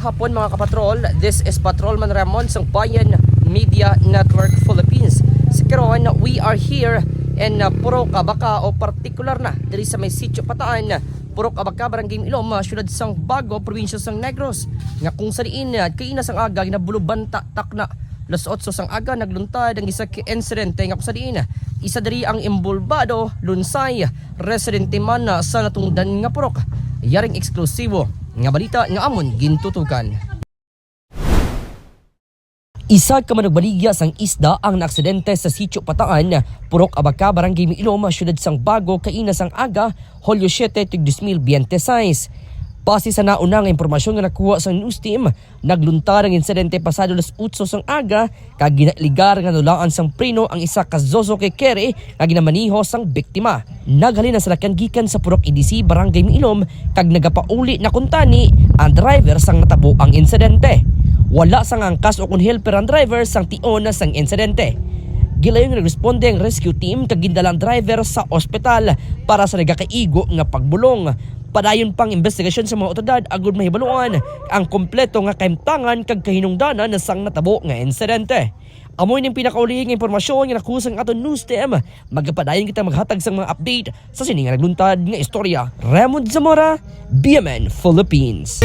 Magandang hapon mga kapatrol. This is Patrolman Ramon sa Bayan Media Network Philippines. Si karon we are here in Purok Abaca o partikular na diri sa may sitio Pataan, Purok Abaca, Barangay Ilom, syudad sang Bago, probinsya sang Negros. Nga kung sariin kaina sang aga ginabuluban tak na Las 8 sang aga nagluntad ang isa ka insidente nga kung sariin isa diri ang imbulbado lunsay residente man sa natungdan nga purok. Yaring eksklusibo nga balita nga amon gintutukan. Isa ka managbaligya sang isda ang naaksidente sa sitio Pataan, Purok Abaca, Barangay Ilom, syudad sang Bago, kaina sang aga, Hulyo 7, 2026. Base sa nauna nga impormasyon nga nakuha sa news team, nagluntar ang insidente pasado las 8 sang aga kag ginaligar nga nulaan sang preno ang isa ka Suzuki Carry nga ginamaniho sang biktima. Naghalin na sa gikan sa Purok EDC, Barangay Ilom kag nagapauli na kuntani ang driver sang natabo ang insidente. Wala sang angkas o kun helper ang driver sang tion na sang insidente. Gilayong nagresponde ang rescue team kag gindala ang driver sa ospital para sa nagakaigo nga pagbulong. Padayon pang investigasyon sa mga otoridad agud mahibaluan ang kompleto nga kahimtangan kag kahinungdanan na sang natabo nga insidente. Amoy ning pinakauli nga impormasyon nga nakusang aton news team. Magpadayon kita maghatag sang mga update sa sini nga nagluntad nga istorya. Ramon Zamora, BMN Philippines.